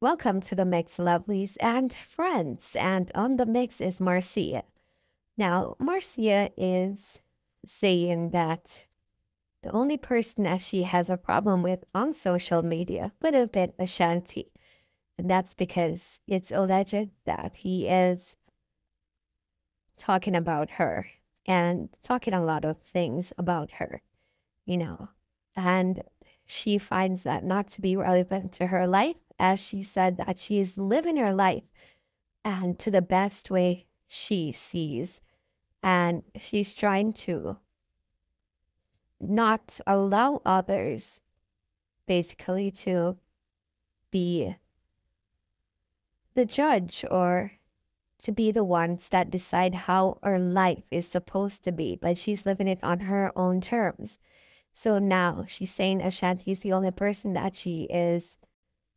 Welcome to the mix, lovelies and friends. And on the mix is Marcia. Now, Marcia is saying that the only person that she has a problem with on social media would have been Ashanti. And that's because it's alleged that he is talking about her and talking a lot of things about her, you know. And she finds that not to be relevant to her life, as she said that she's living her life and to the best way she sees. And she's trying to not allow others basically to be the judge or to be the ones that decide how her life is supposed to be, but she's living it on her own terms. So now she's saying Ashanti is the only person that she is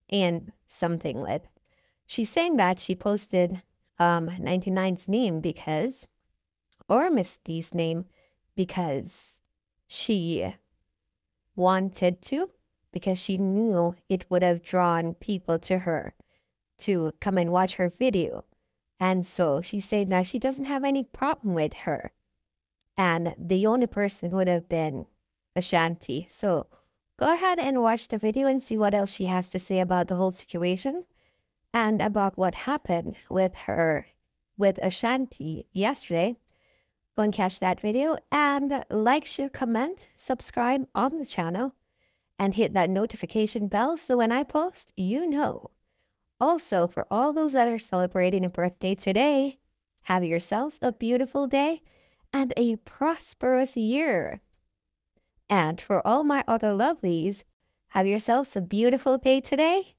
in something with. She's saying that she posted 99's name because, or Msde's name, because she wanted to, because she knew it would have drawn people to her to come and watch her video. And so she said that she doesn't have any problem with her. And the only person would have been Ashanti. So go ahead and watch the video and see what else she has to say about the whole situation and about what happened with her, with Ashanti yesterday. Go and catch that video and like, share, comment, subscribe on the channel, and hit that notification bell so when I post, you know. Also, for all those that are celebrating a birthday today, have yourselves a beautiful day and a prosperous year. And for all my other lovelies, have yourselves a beautiful day today.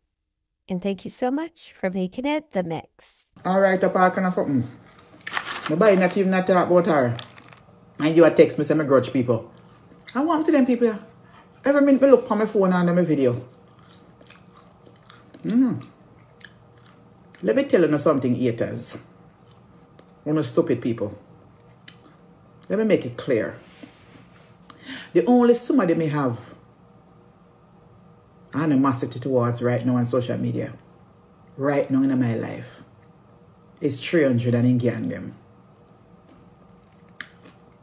And thank you so much for making it the mix. Alright, up all kind of something. Nobody not even not talk about her. And you a text me say me grudge people. I want to them people here. Every minute me look on my phone and my video. Let me tell you something, haters. You stupid people. Let me make it clear. The only somebody may have animosity towards right now on social media, right now in my life, is 300 and in gang them.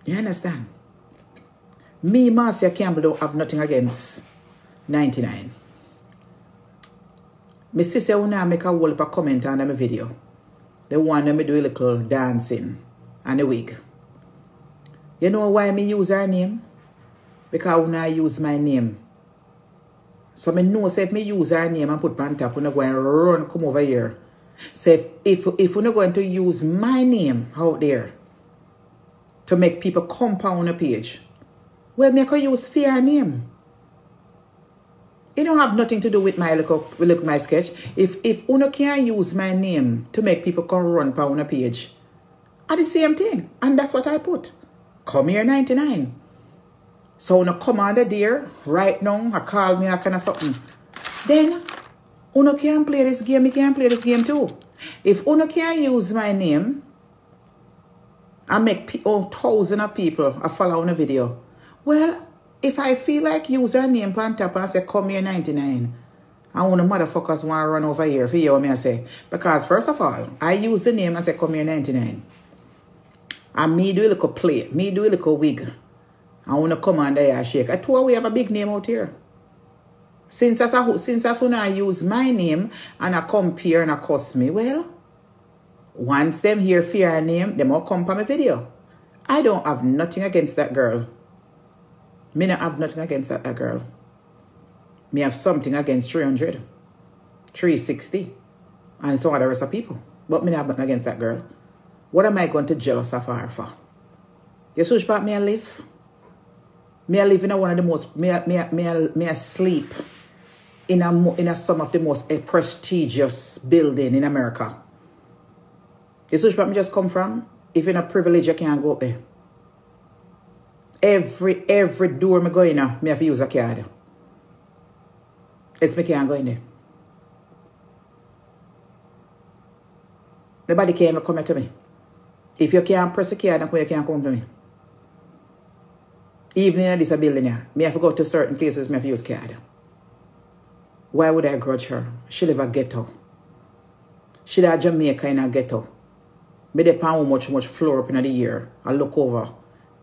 You understand? Me, Marcia Campbell, don't have nothing against 99. My sister will now make a whole heap of comment on my video. The one that me do a little dancing and a wig. You know why me use her name? Because when I use my name. So me know say if me use her name and put on top, we're not going to run come over here. So if we're not going to use my name out there to make people come on a page, well, me can use fear name. It don't have nothing to do with my sketch. If uno can use my name to make people come run on a page, are the same thing. And that's what I put. Come here 99. So uno come on there right now, I call me a kind of something. Then uno can play this game, me can play this game too. If uno can use my name and make thousands of people follow on a video, well, if I feel like use her name on top and say come here 99, I want the motherfuckers want to run over here for you, me I say. Because first of all, I use the name and say come here 99. And me do a little play, me do a little wig. I want to come on there and shake. I told we have a big name out here. Since when I use my name and I come here and I cuss me, well, once them hear fear name, them all come for my video. I don't have nothing against that girl. Me not have nothing against that girl. Me have something against 300, 360, and some other rest of people. But me not have nothing against that girl. What am I going to jealous of her for? You see what me I live? Me I live in one of the most, me I sleep in some of the most prestigious building in America. You see where me just come from? If you're not privileged, you can't go up there. Every door me go in, me have to use a card. Else me can't go in there. Nobody can come to me. If you can't press a card, you can't come to me. Even in this building here, me have to go to certain places, me have to use card. Why would I grudge her? She live a ghetto. She live a Jamaica in a ghetto. Me dey pan how much floor up in the year. I look over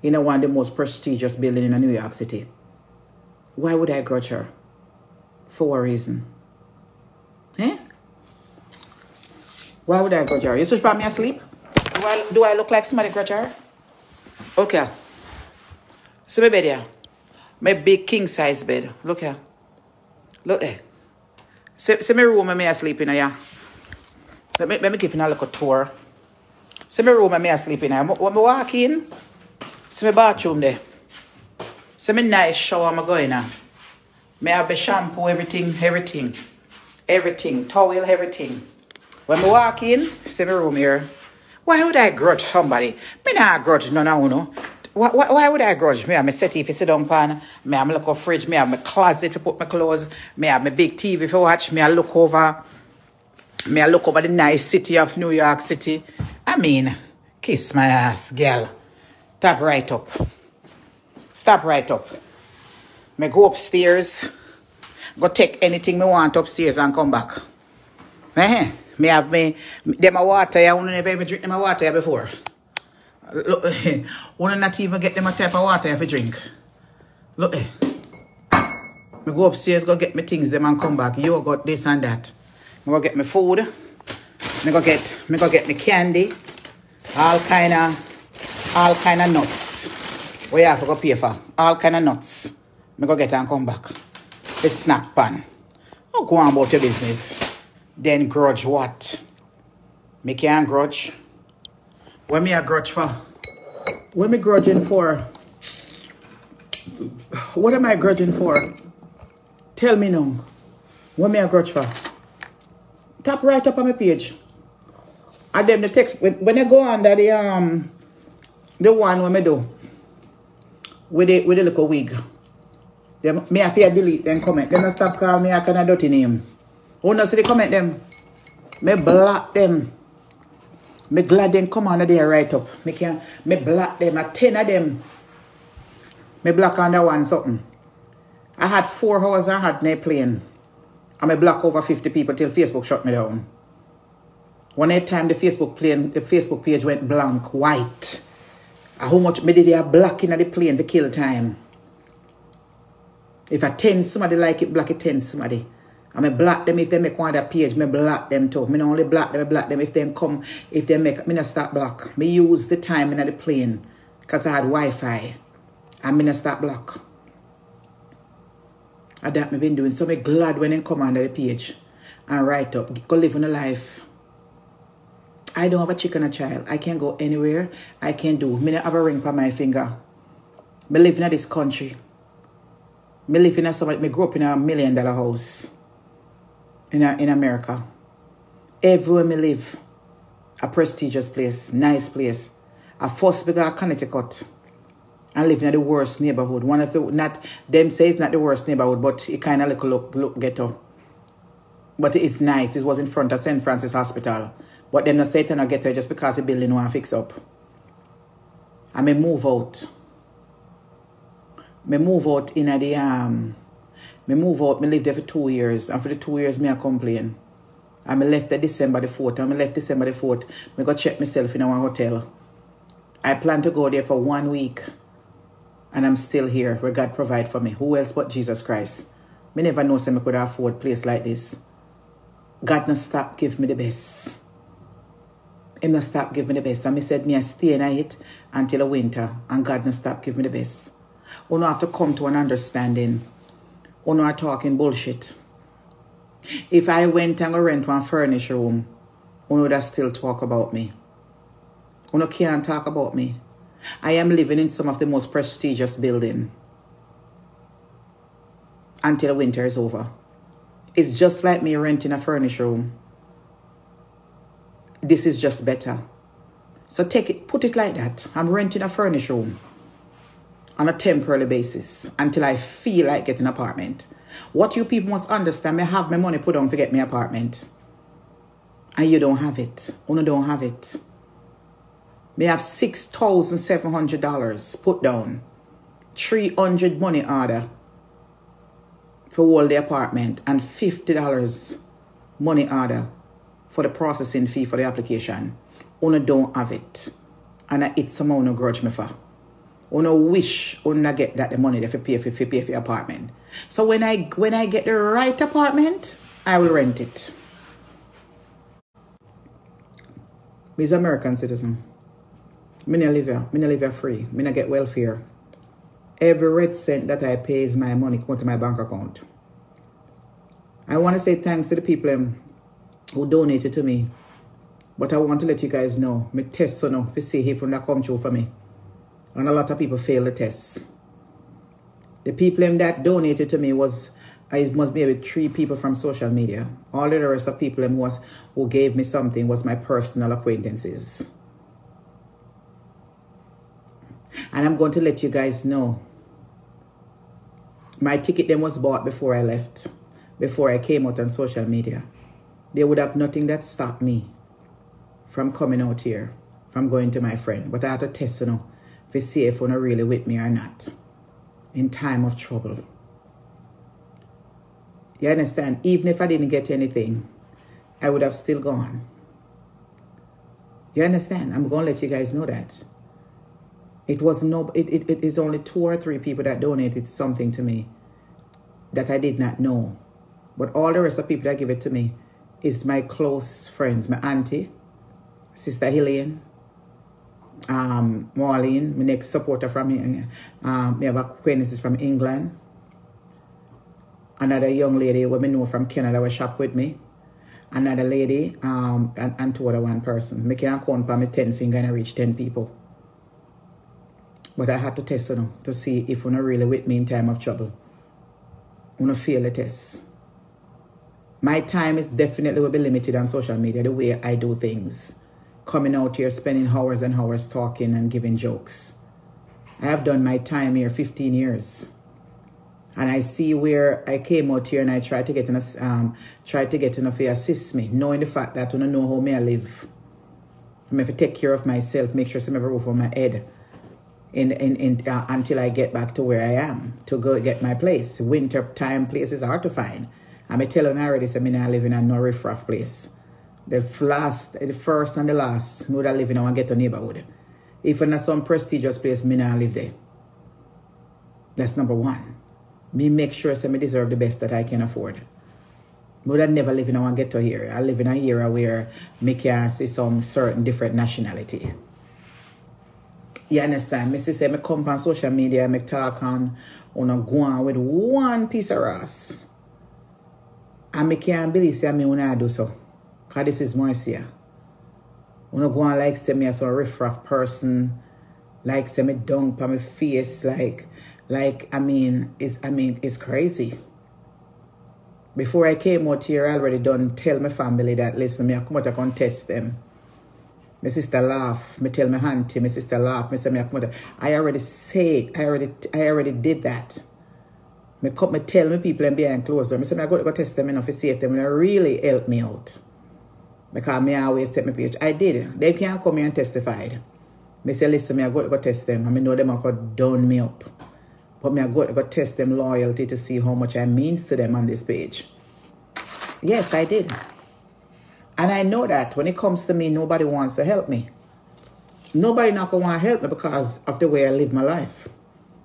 in one of the most prestigious building in New York City. Why would I grudge her? For what reason? Eh? Why would I grudge her? You switch by me asleep? Do I look like somebody grudge her? Okay. So my bed here. My big king size bed. Look here. Look there. See my room and me asleep in here. Let me give you a little tour. See my room and me asleep in here. When I walk in, see my bathroom there. See my nice shower I'm going in. Me have the shampoo, everything. Towel, everything. When I walk in, see my room here. Why would I grudge somebody? Me not grudge none of you. Why would I grudge? Me have my settee if you sit down pan. Me have my little fridge. Me have my closet to put my clothes. Me have my big TV if you watch. Me I look over the nice city of New York City. I mean, kiss my ass, girl. Stop right up. Me go upstairs. Go take anything me want upstairs and come back. Me have them a water. I wouldn't never even drink them a water before. Look, wouldn't not even get them a type of water if I drink. Look there. Me go upstairs, go get me things them and come back. You got this and that. Me go get me food. Me go get me candy. All kind of nuts. What you have to go pay for? All kind of nuts. Me go get and come back. The snack pan. Oh, go on about your business. Then grudge what? Me can't grudge. What me a grudge for? What me grudging for? What am I grudging for? Tell me now. What me a grudge for? Tap right up on my page. And then the text when I go under the one when me do with the little wig. Me have to delete them comment. Then I stop calling me a kind of dirty name. Who knows see the comment them? Me block them. Me glad them come on there right up. Me block them. 10 of them. Me block under one something. I had 4 hours I had no plane. And me block over 50 people till Facebook shut me down. One time the Facebook page went blank, white. And how much me did they blocking at the plane to kill time? If I 10 somebody like it, block it 10 somebody. And I block them if they make one of that page, me block them too. Me not only block them if they come, if they make, me not stop block. Me use the time in the plane because I had Wi-Fi. And me not stop block. And that me been doing. So me glad when they come under the page and write up, go live on a life. I don't have a chicken or child. I can't go anywhere. I can't do. Me not have a ring on my finger. Me live in this country. Me live in somebody. Me grew up in $1 million house. In America. Everywhere me live. A prestigious place. Nice place. I first began Connecticut. I live in the worst neighborhood. One of the, not, them say it's not the worst neighborhood, but it kind of look ghetto. But it's nice. It was in front of St. Francis Hospital. But them not say it's not ghetto just because the building want to fix up. And me move out. Me move out in the me move out, me live there for 2 years. And for the 2 years, me I complain. And me left the December the 4th. And me left December the 4th. Me go check myself in our hotel. I plan to go there for 1 week. And I'm still here where God provide for me. Who else but Jesus Christ? Me never know say me could afford a place like this. God not stop give me the best. Him not stop give me the best. And me said me I stay in it until the winter. And God not stop give me the best. You don't have to come to an understanding. You not talking bullshit. If I went and go rent one furnished room, you would still talk about me. You can't talk about me. I am living in some of the most prestigious buildings until winter is over. It's just like me renting a furnished room. This is just better. So take it, put it like that. I'm renting a furnished room on a temporary basis until I feel like getting an apartment. What you people must understand, I have my money put on to get my apartment. And you don't have it. You don't have it. Me have $6,700 put down. 300 money order for hold the apartment and $50 money order for the processing fee for the application. Una don't have it. And it's somehow no grudge me for. Una wish una get that the money they pay for the apartment. So when I get the right apartment, I will rent it. Me's American citizen. Me no live here free. Me no get welfare. Every red cent that I pay is my money come to my bank account. I want to say thanks to the people who donated to me. But I want to let you guys know, my test so now to see if that come true for me. And a lot of people fail the test. The people that donated to me it must be maybe 3 people from social media. All the rest of people who gave me something was my personal acquaintances. And I'm going to let you guys know, my ticket then was bought before I left, before I came out on social media. They would have nothing that stopped me from coming out here, from going to my friend. But I had to test to see if you're really with me or not in time of trouble. You understand? Even if I didn't get anything, I would have still gone. You understand? I'm going to let you guys know that. It is only 2 or 3 people that donated something to me that I did not know. But all the rest of people that give it to me is my close friends. My auntie, Sister Helene, Marlene, my next supporter from here. We have acquaintances from England. Another young lady who we know from Canada was shop with me. Another lady, and 2 other one person. I can't count by my 10 finger and I reach 10 people. But I had to test to see if you're not really with me in time of trouble. You don't fail the test. My time is definitely will be limited on social media, the way I do things. Coming out here, spending hours and hours talking and giving jokes. I have done my time here 15 years. And I see where I came out here and I tried to get enough to assist me, knowing the fact that I don't know how I live. I have to take care of myself, make sure I have a roof on my head. Until I get back to where I am to go get my place. Winter time places are hard to find. I'm telling already, so I live in a no riffraff place. The first and the last, know that I live in a ghetto neighborhood. If in some prestigious place, I live there. That's number 1. Me make sure so I deserve the best that I can afford. But I never live in a ghetto here. I live in a area where I can see some certain different nationality. You understand? Me say me come on social media, me talk on go on with one piece of ass. And me can't believe say me wanna do so. Cause this is Marcia. Wanna go on like say me as a riffraff person, like say me dunk on my face, it's crazy. Before I came out here, I already done tell my family that listen, me I come out to contest them. My sister laugh. Me tell my auntie. My sister laugh. Me say me come out. I already did that. Me tell my people and behind closed door. Me say I go test them enough to see if them really help me out. Because me always take my page. I did. They can't come here and testify. Me say listen, me I go test them. I know them are going to down me up. But me I go test them loyalty to see how much I means to them on this page. Yes, I did. And I know that when it comes to me, nobody wants to help me. Nobody not going to want to help me because of the way I live my life.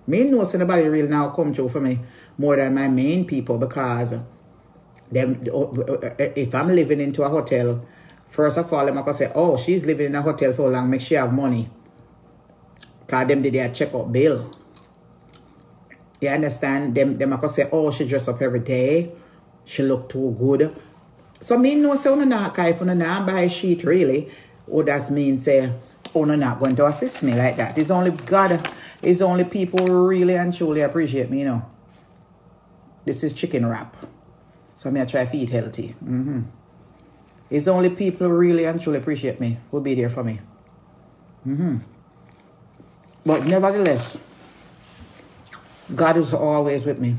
Me know somebody really now come through for me more than my main people because if I'm living into a hotel, first of all, I'm going to say, oh, she's living in a hotel for long, make sure she have money. Because them did their check-up bill. You understand? Them going to say, oh, she dress up every day. She look too good. So me know say una not if una not buy sheet really, or that means say una not going to assist me like that. It's only God, it's only people who really and truly appreciate me, This is chicken wrap. So I try to eat healthy. It's only people who really and truly appreciate me who be there for me. But nevertheless, God is always with me.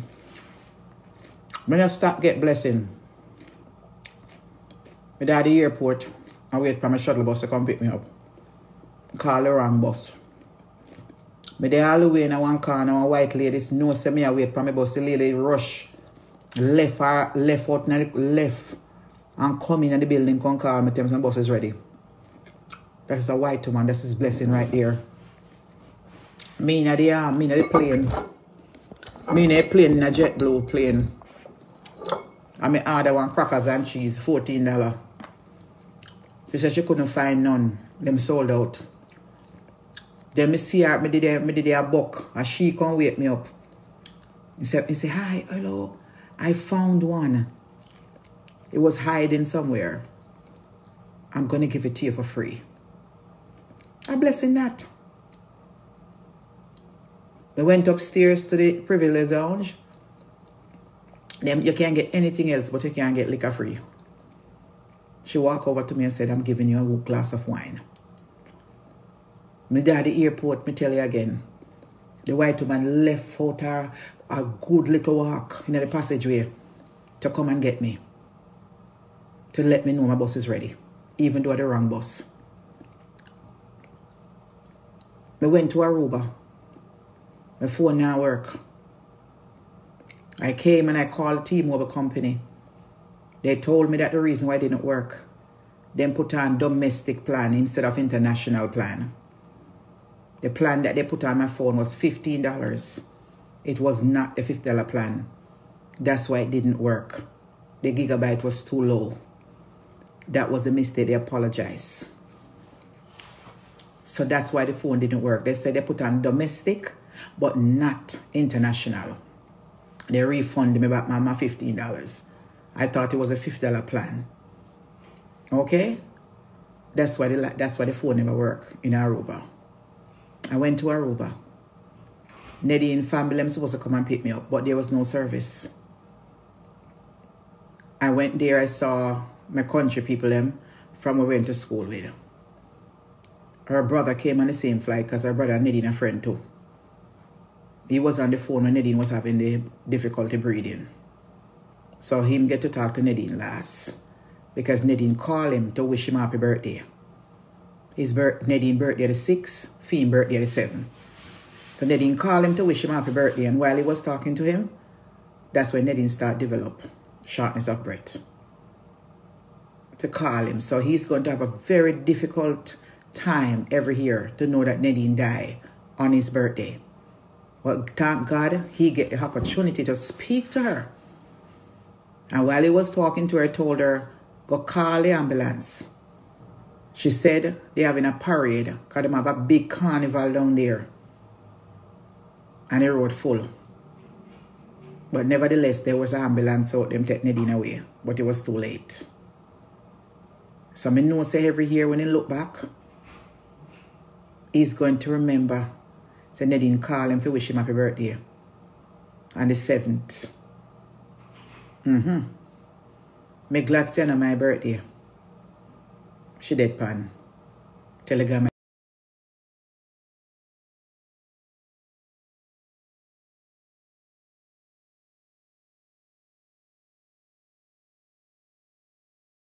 When I stop get blessing. My dad at the airport, I wait for my shuttle bus to come pick me up. Call the wrong bus. Me there all the way in one corner, a white lady knows me I wait for my bus. The lady rush left and come in the building, come call me, tell me some bus is ready. That is a white woman. That's his blessing right there. Me in the plane. Me in a plane, in a JetBlue plane. And I order one crackers and cheese, $14. She said she couldn't find none. Them sold out. Then me see her, me did a book, and she come wake me up. He said, hi, hello, I found one. It was hiding somewhere. I'm going to give it to you for free. I'm blessing that. We went upstairs to the privilege lounge. You can't get anything else, but you can't get liquor free. She walked over to me and said, I'm giving you a glass of wine. Me there at the airport, me tell you again. The white woman left out her a good little walk in the passageway to come and get me. To let me know my bus is ready. Even though the wrong bus. I went to Aruba. My phone now work. I came and I called T-Mobile company. They told me that the reason why it didn't work, them put on domestic plan instead of international plan. The plan that they put on my phone was $15. It was not the $50 plan. That's why it didn't work. The gigabyte was too low. That was a mistake. They apologize. So that's why the phone didn't work. They said they put on domestic, but not international. They refunded me back my $15. I thought it was a $50 plan. Okay? That's why the phone never worked in Aruba. I went to Aruba. Nadine family, them supposed to come and pick me up, but there was no service. I went there, I saw my country people, them, from where we went to school with. Her brother came on the same flight because her brother Nadine a friend too. He was on the phone when Nadine was having the difficulty breathing. So him get to talk to Nadine last. Because Nadine called him to wish him happy birthday. Nadine birthday the 6th, Finn birthday the 7th. So Nadine called him to wish him happy birthday. And while he was talking to him, that's when Nadine started to develop shortness of breath. To call him. So he's going to have a very difficult time every year to know that Nadine died on his birthday. But thank God he get the opportunity to speak to her. And while he was talking to her, told her, go call the ambulance. She said they're having a parade because they have a big carnival down there. And the road full. But nevertheless, there was an ambulance out them take Nadine away. But it was too late. So I know say every year when he look back, he's going to remember. So Nadine call him to wish him happy birthday. On the 7th. Me glad to say on my birthday. She dead pan. Telegram.